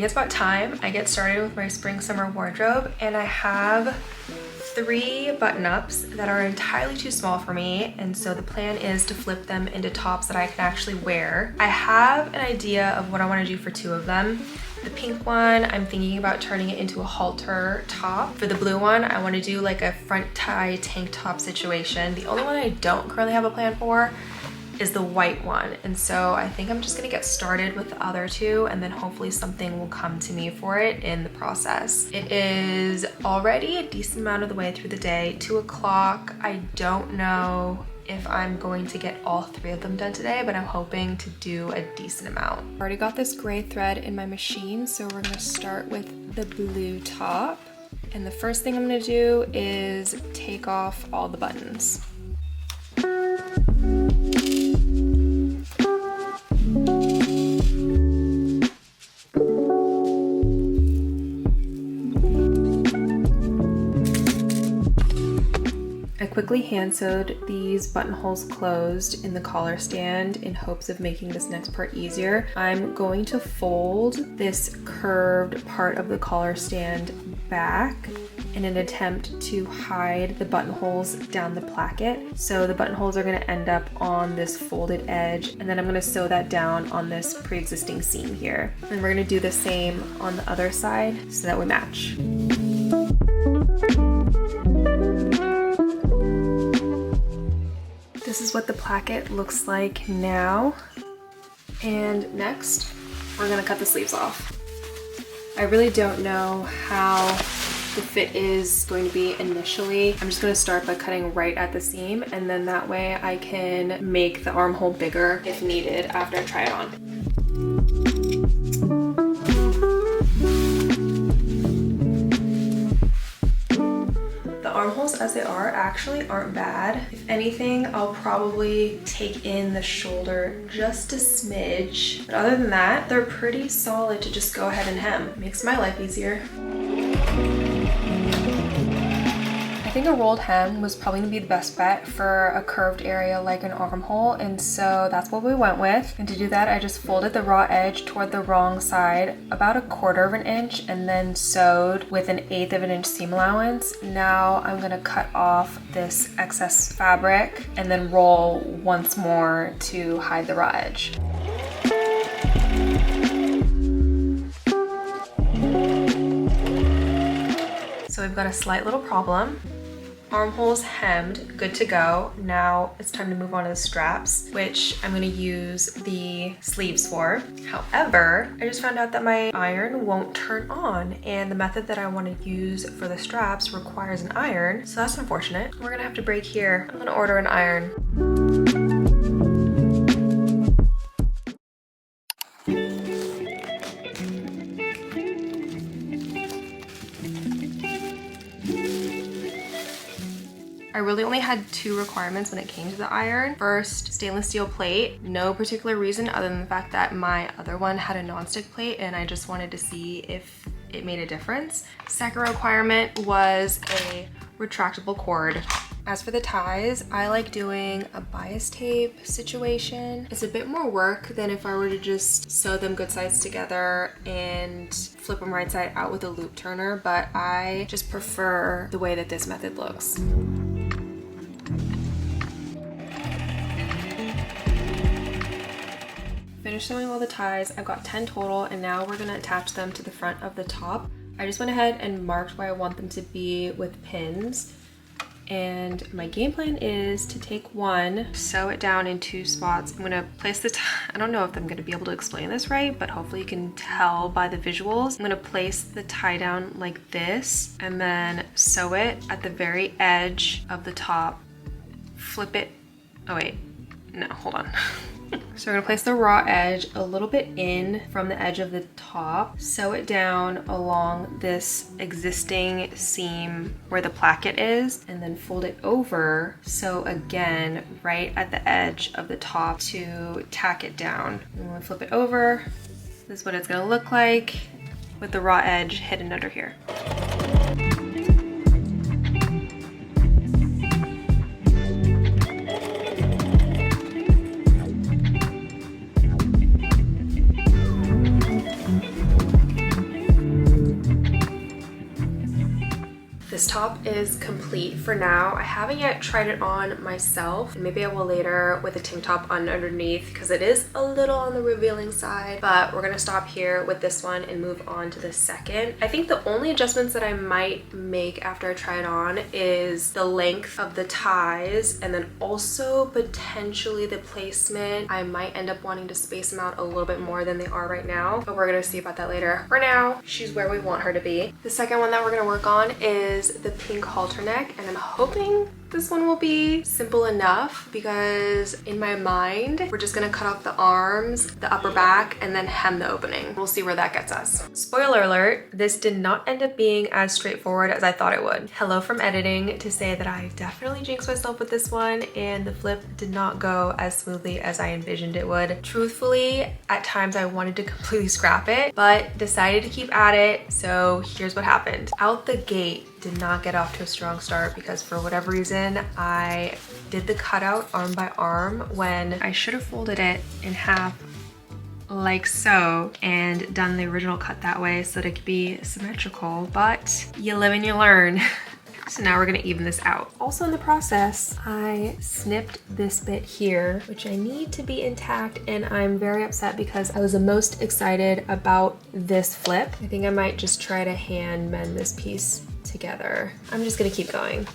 it's about time I get started with my spring summer wardrobe, and I have 3 button-ups that are entirely too small for me, and so the plan is to flip them into tops that I can actually wear. I have an idea of what I want to do for 2 of them. The pink one, I'm thinking about turning it into a halter top. For the blue one, I want to do like a front tie tank top situation. The only one I don't currently have a plan for is the white one, and so I think I'm just gonna get started with the other 2, and then hopefully something will come to me for it in the process. It is already a decent amount of the way through the day, 2 o'clock. I don't know if I'm going to get all 3 of them done today, but I'm hoping to do a decent amount. I already got this gray thread in my machine, so we're gonna start with the blue top. And the first thing I'm gonna do is take off all the buttons. I quickly hand sewed these buttonholes closed in the collar stand in hopes of making this next part easier. I'm going to fold this curved part of the collar stand back in an attempt to hide the buttonholes down the placket. So the buttonholes are going to end up on this folded edge, and then I'm going to sew that down on this pre-existing seam here. And we're going to do the same on the other side so that we match. This is what the placket looks like now. And next, we're gonna cut the sleeves off. I really don't know how the fit is going to be initially. I'm just gonna start by cutting right at the seam, and then that way I can make the armhole bigger if needed after I try it on. Armholes as they are actually aren't bad. If anything, I'll probably take in the shoulder just a smidge. But other than that, they're pretty solid to just go ahead and hem. Makes my life easier. I think a rolled hem was probably gonna be the best bet for a curved area like an armhole, and so that's what we went with. And to do that, I just folded the raw edge toward the wrong side about 1/4 of an inch and then sewed with 1/8 of an inch seam allowance. Now I'm gonna cut off this excess fabric and then roll once more to hide the raw edge. So we've got a slight little problem. Armholes hemmed, good to go. Now it's time to move on to the straps, which I'm gonna use the sleeves for. However, I just found out that my iron won't turn on, and the method that I want to use for the straps requires an iron, so that's unfortunate. We're gonna have to break here. I'm gonna order an iron. I really only had 2 requirements when it came to the iron. First, stainless steel plate. No particular reason other than the fact that my other one had a non-stick plate and I just wanted to see if it made a difference. Second requirement was a retractable cord. As for the ties, I like doing a bias tape situation. It's a bit more work than if I were to just sew them good sides together and flip them right side out with a loop turner, but I just prefer the way that this method looks. Finished sewing all the ties. I've got 10 total, and now we're gonna attach them to the front of the top. I just went ahead and marked where I want them to be with pins. And my game plan is to take one, sew it down in 2 spots. I'm gonna place the I don't know if I'm gonna be able to explain this right, but hopefully you can tell by the visuals. I'm gonna place the tie down like this and then sew it at the very edge of the top. Flip it. Oh wait, no, hold on. So we're gonna place the raw edge a little bit in from the edge of the top, sew it down along this existing seam where the placket is, and then fold it over, sew again right at the edge of the top to tack it down. And when we flip it over, this is what it's gonna look like with the raw edge hidden under here. This top is complete for now. I haven't yet tried it on myself. Maybe I will later with a tank top on underneath because it is a little on the revealing side, but we're gonna stop here with this one and move on to the second. I think the only adjustments that I might make after I try it on is the length of the ties and then also potentially the placement. I might end up wanting to space them out a little bit more than they are right now, but we're gonna see about that later. For now, she's where we want her to be. The second one that we're gonna work on is the pink halter neck, and I'm hoping this one will be simple enough because in my mind, we're just gonna cut off the arms, the upper back, and then hem the opening. We'll see where that gets us. Spoiler alert, this did not end up being as straightforward as I thought it would. Hello from editing to say that I definitely jinxed myself with this one and the flip did not go as smoothly as I envisioned it would. Truthfully, at times I wanted to completely scrap it, but decided to keep at it, so here's what happened. Out the gate, did not get off to a strong start because for whatever reason I did the cutout arm by arm when I should have folded it in half like so and done the original cut that way so that it could be symmetrical, but you live and you learn. So now we're gonna even this out. Also in the process, I snipped this bit here, which I need to be intact, and I'm very upset because I was the most excited about this flip. I think I might just try to hand mend this piece together. I'm just gonna keep going.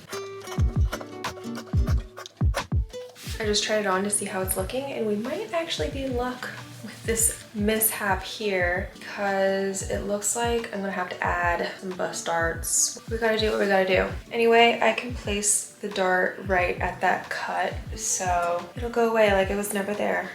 I just tried it on to see how it's looking, and we might actually be in luck with this mishap here because it looks like I'm gonna have to add some bust darts. We gotta do what we gotta do. Anyway, I can place the dart right at that cut so it'll go away like it was never there.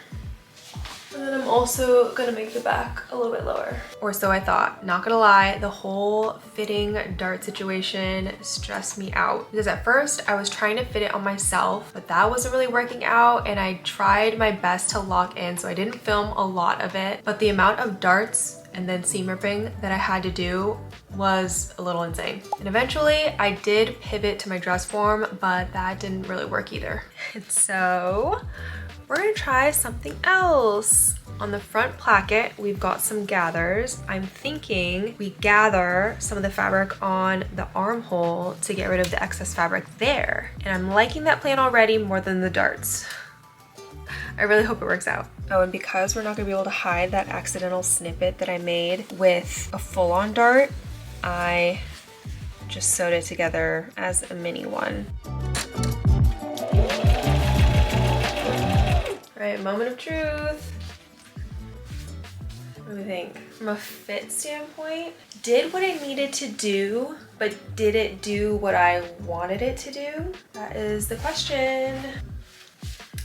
And then I'm also gonna make the back a little bit lower. Or so I thought. Not gonna lie, the whole fitting dart situation stressed me out. Because at first I was trying to fit it on myself, but that wasn't really working out and I tried my best to lock in, so I didn't film a lot of it. But the amount of darts and then seam ripping that I had to do was a little insane. And eventually I did pivot to my dress form, but that didn't really work either. And so we're gonna try something else. On the front placket, we've got some gathers. I'm thinking we gather some of the fabric on the armhole to get rid of the excess fabric there. And I'm liking that plan already more than the darts. I really hope it works out. Oh, and because we're not gonna be able to hide that accidental snippet that I made with a full-on dart, I just sewed it together as a mini one. Right, moment of truth. What do we think? From a fit standpoint, did what it needed to do, but did it do what I wanted it to do? That is the question.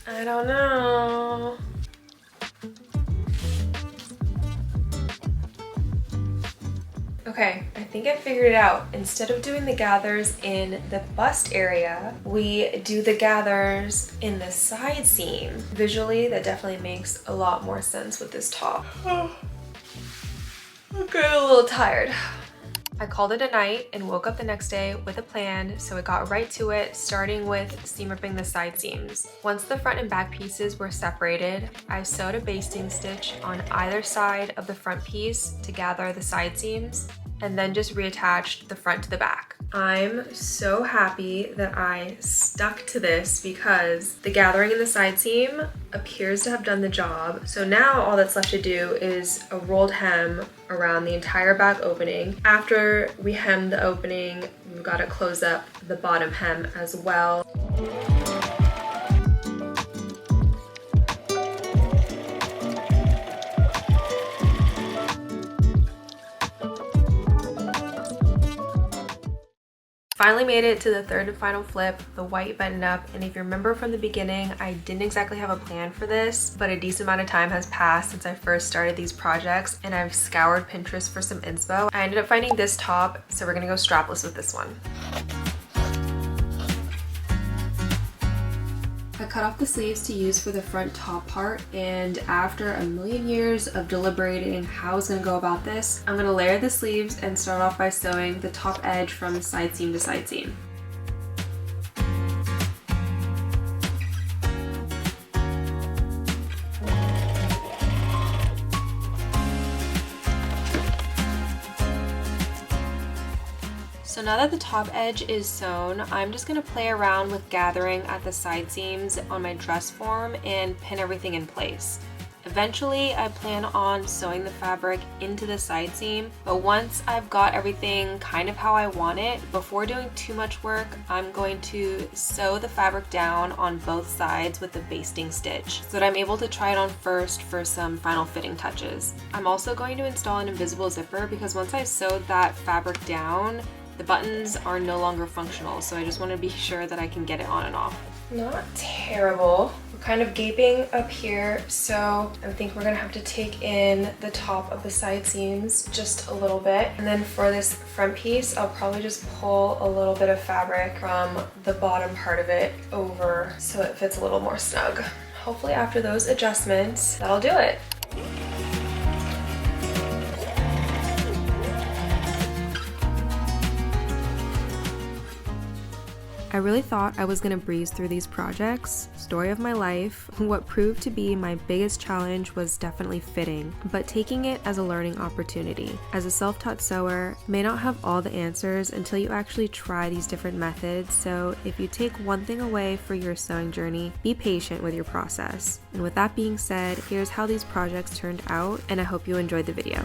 I don't know. Okay, I think I figured it out. Instead of doing the gathers in the bust area, we do the gathers in the side seam. Visually, that definitely makes a lot more sense with this top. I'm getting a little tired. I called it a night and woke up the next day with a plan, so I got right to it, starting with seam ripping the side seams. Once the front and back pieces were separated, I sewed a basting stitch on either side of the front piece to gather the side seams, and then just reattached the front to the back. I'm so happy that I stuck to this because the gathering in the side seam appears to have done the job. So now all that's left to do is a rolled hem around the entire back opening. After we hem the opening, we've got to close up the bottom hem as well. Finally made it to the third and final flip, the white button up, and if you remember from the beginning, I didn't exactly have a plan for this, but a decent amount of time has passed since I first started these projects and I've scoured Pinterest for some inspo. I ended up finding this top, so we're gonna go strapless with this one. I cut off the sleeves to use for the front top part, and after a million years of deliberating how I was gonna go about this, I'm gonna layer the sleeves and start off by sewing the top edge from side seam to side seam. So now that the top edge is sewn, I'm just gonna play around with gathering at the side seams on my dress form and pin everything in place. Eventually, I plan on sewing the fabric into the side seam, but once I've got everything kind of how I want it, before doing too much work, I'm going to sew the fabric down on both sides with the basting stitch so that I'm able to try it on first for some final fitting touches. I'm also going to install an invisible zipper because once I sewed that fabric down, the buttons are no longer functional, so I just want to be sure that I can get it on and off. Not terrible. We're kind of gaping up here, so I think we're gonna have to take in the top of the side seams just a little bit. And then for this front piece, I'll probably just pull a little bit of fabric from the bottom part of it over so it fits a little more snug. Hopefully after those adjustments, that'll do it. I really thought I was going to breeze through these projects. Story of my life. What proved to be my biggest challenge was definitely fitting, but taking it as a learning opportunity. As a self-taught sewer, you may not have all the answers until you actually try these different methods, so if you take one thing away for your sewing journey, be patient with your process. And with that being said, here's how these projects turned out, and I hope you enjoyed the video.